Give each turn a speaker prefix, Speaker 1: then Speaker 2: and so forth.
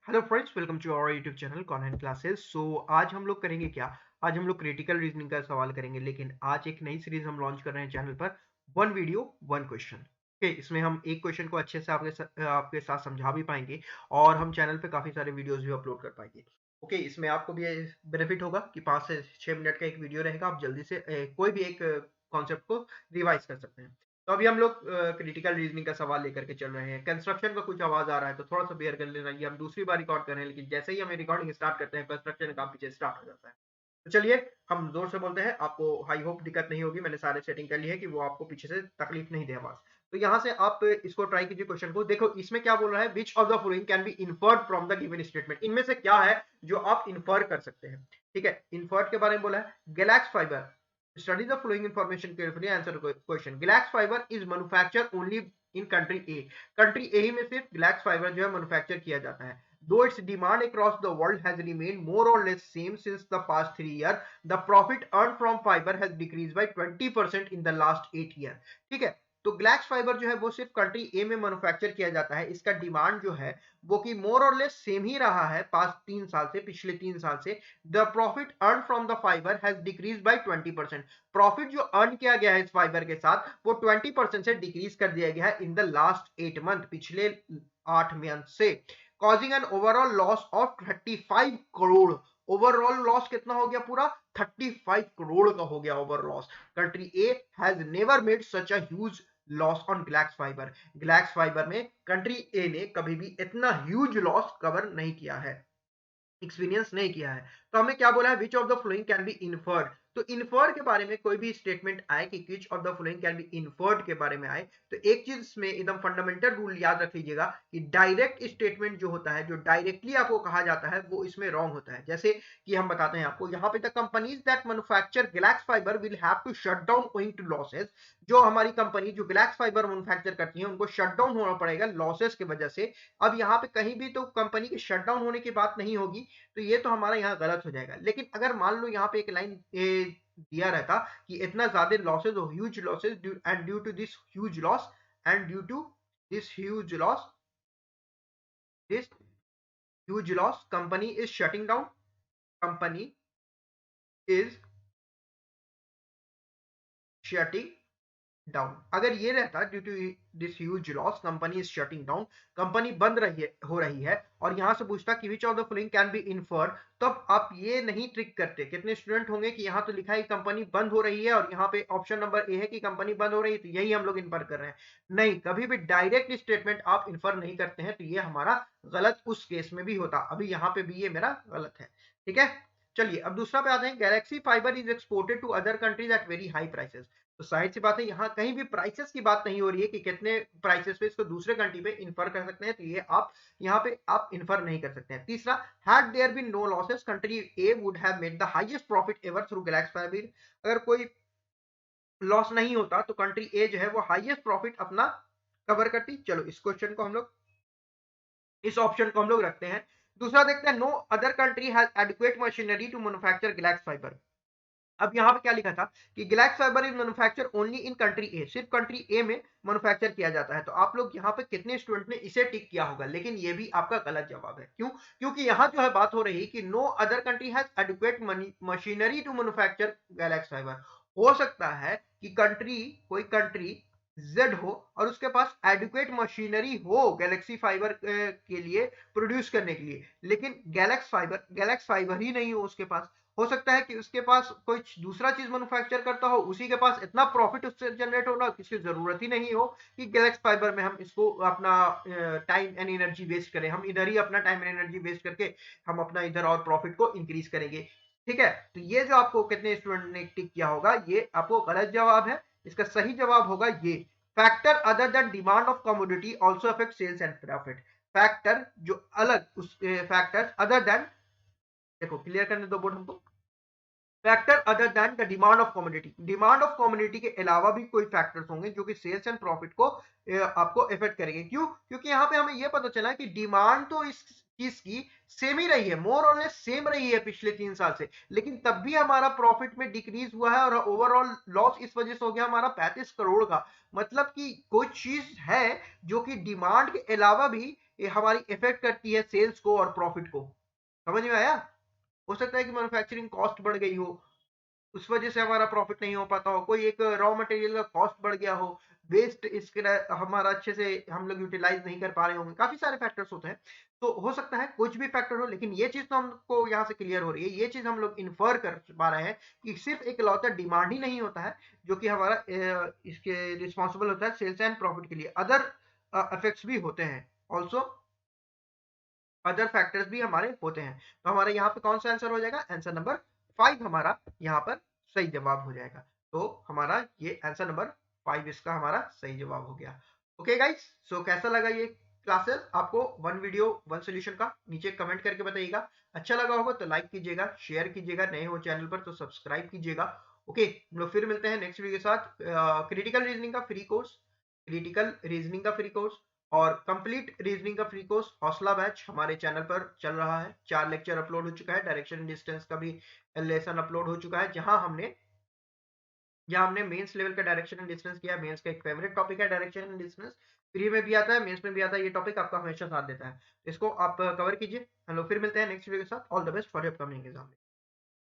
Speaker 1: Hello friends, welcome to our YouTube channel convent classes. आज हम लोग करेंगे क्या? आज हम लोग क्रिटिकल रीजनिंग का सवाल करेंगे, लेकिन आज एक नई सीरीज हम लॉन्च कर रहे हैं चैनल पर। One video one question. Okay, इसमें हम एक क्वेश्चन को अच्छे से आपके साथ समझा भी पाएंगे और हम चैनल पे काफी सारे वीडियोस भी अपलोड कर पाएंगे। ओके, इसमें आपको भी बेनिफिट होगा कि 5 से 6 मिनट का एक वीडियो रहेगा। आप जल्दी से कोई भी एक कॉन्सेप्ट को रिवाइज कर सकते हैं। तो अभी हम लोग क्रिटिकल रीजनिंग का सवाल लेकर के चल रहे हैं। कंस्ट्रक्शन का कुछ आवाज आ रहा है तो थोड़ा सा बेयर कर लेना। ये हम दूसरी बार रिकॉर्ड कर रहे हैं, लेकिन जैसे ही हमें रिकॉर्डिंग स्टार्ट करते हैं कंस्ट्रक्शन का पीछे स्टार्ट हो जाता है। तो चलिए, हम जोर से बोलते हैं। आपको आई होप दिक्कत नहीं होगी। मैंने सारे सेटिंग कर ली है कि वो आपको पीछे से तकलीफ नहीं दे आवाज। तो यहाँ से आप इसको ट्राई कीजिए। क्वेश्चन को देखो, इसमें क्या बोल रहा है, which of the following can be inferred from the given statement. इनमें से क्या है जो आप इन्फर कर सकते हैं। ठीक है, इन्फर्ड के बारे में बोला है। गैलेक्स fibre, study the following information carefully, answer the question. Glax fiber is manufactured only in country A. country A ही में सिर्फ glax fiber जो है मैन्युफैक्चर किया जाता है। Though its demand across the world has remained more or less same since the past 3 years, the profit earned from fiber has decreased by 20% in the last 8 years. ठीक है, तो ग्लैक्स fibre जो है वो सिर्फ कंट्री ए में मैन्युफैक्चर किया जाता है। इसका डिमांड जो है वो कि मोर और लेस सेम ही रहा है पास्ट 3 साल से, पिछले 3 साल से। The profit earn from the fibre has decrease by 20%। Profit जो अर्न किया गया है इस फाइबर के साथ वो 20% से डिक्रीज कर दिया गया है इन द लास्ट 8 मंथ, पिछले 8 मंथ से। Causing an overall loss of 35 crore. Overall loss कितना हो गया? पूरा 35 करोड़ का हो गया over loss. Country A has never made such a huge loss on glax fibre. Glax fibre में कंट्री ए ने कभी भी इतना ह्यूज लॉस कवर नहीं किया है, एक्सपीरियंस नहीं किया है। तो हमने क्या बोला है, which of the flowing can be inferred. तो इन्फर्ड के बारे में कोई भी स्टेटमेंट आए कि which of the flowing can be inferred के बारे में आए, तो एक चीज इसमें एकदम फंडामेंटल रूल याद रख लीजिएगा कि डायरेक्ट स्टेटमेंट जो होता है, जो डायरेक्टली आपको कहा जाता है, वो इसमें रॉन्ग होता है। जैसे कि हम बताते हैं आपको यहाँ पे, the companies that manufacture glax fibre will have to shut down owing to losses. जो हमारी कंपनी जो ग्लैक्स फाइबर मैन्युफैक्चर करती है उनको शट डाउन होना पड़ेगा लॉसेस की वजह से। अब यहाँ पे कहीं भी तो कंपनी के शट डाउन होने की बात नहीं होगी, तो ये तो हमारा यहाँ गलत हो जाएगा। लेकिन अगर मान लो यहाँ पे एक लाइन दिया रहता कि इतना ज्यादा लॉसेज हो, huge losses, and due to this huge loss, and due to this huge loss, this huge loss company is shutting down, company is shutting down. अगर ये रहता due to this huge loss company is shutting down, company बंद रही है, हो रही है, और यहां से पूछता कि which of the following can be inferred, तब आप ये नहीं ट्रिक करते। कितने स्टूडेंट होंगे कि यहाँ तो लिखा है कंपनी बंद हो रही है और यहाँ पे ऑप्शन नंबर ए है कि कंपनी बंद हो रही है, तो यही हम लोग इन्फर कर रहे हैं। नहीं, कभी भी डायरेक्ट स्टेटमेंट आप इन्फर नहीं करते हैं, तो ये हमारा गलत उस केस में भी होता। अभी यहाँ पे भी ये मेरा गलत है। ठीक है, चलिए अब दूसरा पे आते हैं। Galaxy fibre is exported to other countries at very high prices. तो जाहिर सी बात है यहाँ कहीं भी प्राइसेस की बात नहीं हो रही है कि कितने प्राइसेस पे इसको दूसरे कंट्री पे इन्फर कर सकते हैं, तो ये आप यहाँ पे आप इन्फर नहीं कर सकते हैं। तीसरा, had there been no losses country A would have made the highest profit ever through galaxy fibre. अगर कोई लॉस नहीं होता तो कंट्री ए जो है वो हाईएस्ट प्रॉफिट अपना कवर करती। चलो इस क्वेश्चन को हम लोग, इस ऑप्शन को हम लोग रखते हैं। दूसरा देखते हैं, no other country has adequate machinery to manufacture glax fibre. अब यहाँ पे क्या लिखा था कि glax fibre is manufacture only in country A, सिर्फ कंट्री ए में मैन्युफैक्चर किया जाता है। तो आप लोग यहाँ पे कितने स्टूडेंट ने इसे टिक किया होगा, लेकिन ये भी आपका गलत जवाब है। क्यों? क्योंकि यहाँ जो है बात हो रही है कि no other country has adequate machinery to manufacture galaxy fibre. हो सकता है कि कंट्री, कोई कंट्री जेड हो और उसके पास एडिक्वेट मशीनरी हो गैलेक्सी फाइबर के लिए प्रोड्यूस करने के लिए, लेकिन गैलेक्स फाइबर ही नहीं हो उसके पास। हो सकता है कि उसके पास कोई दूसरा चीज मैन्युफैक्चर करता हो, उसी के पास इतना प्रॉफिट उससे जनरेट हो ना, किसी जरूरत ही नहीं हो कि गैलेक्स फाइबर में हम इसको अपना टाइम एंड एनर्जी वेस्ट करें। हम इधर ही अपना टाइम एंड एनर्जी वेस्ट करके हम अपना इधर और प्रॉफिट को इंक्रीज करेंगे। ठीक है, तो ये जो आपको कितने स्टूडेंट ने टिक किया होगा, ये आपको गलत जवाब है। इसका सही जवाब होगा ये, factor other than demand of commodity also affect sales and profit. Factor जो अलग, उस फैक्टर अदर देन, देखो क्लियर करने दो बोर्ड हमको। Factor other than the demand of community, demand of community के अलावा भी कोई फैक्टर्स होंगे जो कि सेल्स एंड प्रॉफिट को आपको इफेक्ट करेंगे। क्यों? क्योंकि यहाँ पे हमें ये पता चला कि डिमांड तो इस चीज की सेम ही रही है, मोर और लेस सेम रही है पिछले 3 साल से, लेकिन तब भी हमारा प्रॉफिट में डिक्रीज हुआ है और ओवरऑल लॉस इस वजह से हो गया हमारा 35 करोड़ का। मतलब कि कोई चीज है जो कि डिमांड के अलावा भी ये हमारी इफेक्ट करती है सेल्स को और प्रॉफिट को। समझ में आया? हो सकता है कि मैन्युफैक्चरिंग कॉस्ट बढ़ गई हो, उस वजह से हमारा प्रॉफिट नहीं हो पाता हो, कोई एक रॉ मटेरियल का कॉस्ट बढ़ गया हो, वेस्ट इसके हमारा अच्छे से हम लोग यूटिलाइज नहीं कर पा रहे होंगे, काफी सारे फैक्टर्स होते हैं। तो हो सकता है कुछ भी फैक्टर हो, लेकिन ये चीज तो हमको यहाँ से क्लियर हो रही है, ये चीज हम लोग इन्फर कर पा रहे हैं कि सिर्फ एक लौता डिमांड ही नहीं होता है जो कि हमारा इसके रिस्पॉन्सिबल होता है सेल्स एंड प्रॉफिट के लिए, अदर इफेक्ट्स भी होते हैं ऑल्सो, अदर फैक्टर्स भी हमारे होते हैं। तो हमारे यहाँ पे कौन सा आंसर हो जाएगा? आंसर नंबर 5 हमारा यहाँ पर सही जवाब हो जाएगा। तो हमारा ये आंसर नंबर 5 इसका हमारा सही जवाब हो गया। ओके गाइस, सो कैसा लगा ये क्लासेस आपको? वन वीडियो वन सोल्यूशन का नीचे कमेंट करके बताइएगा। अच्छा लगा होगा तो लाइक कीजिएगा, शेयर कीजिएगा, नए हो चैनल पर तो सब्सक्राइब कीजिएगा। ओके, हम लोग फिर मिलते हैं नेक्स्ट वीडियो के साथ। क्रिटिकल रीजनिंग का फ्री कोर्स, क्रिटिकल रीजनिंग का फ्री कोर्स और कंप्लीट रीजनिंग का फ्री कोर्स हौसला बैच हमारे चैनल पर चल रहा है। 4 लेक्चर अपलोड हो चुका है, डायरेक्शन एंड डिस्टेंस का भी लेसन अपलोड हो चुका है, जहां हमने मेंस लेवल का डायरेक्शन एंड डिस्टेंस किया। मेंस का एक फेवरेट टॉपिक है डायरेक्शन एंड डिस्टेंस, प्री में भी आता है, मेंस में भी आता है, ये टॉपिक आपका हमेशा साथ देता है। इसको आप कवर कीजिए। हम लोग फिर मिलते हैं नेक्स्ट वीडियो के साथ। All the best for your upcoming exam.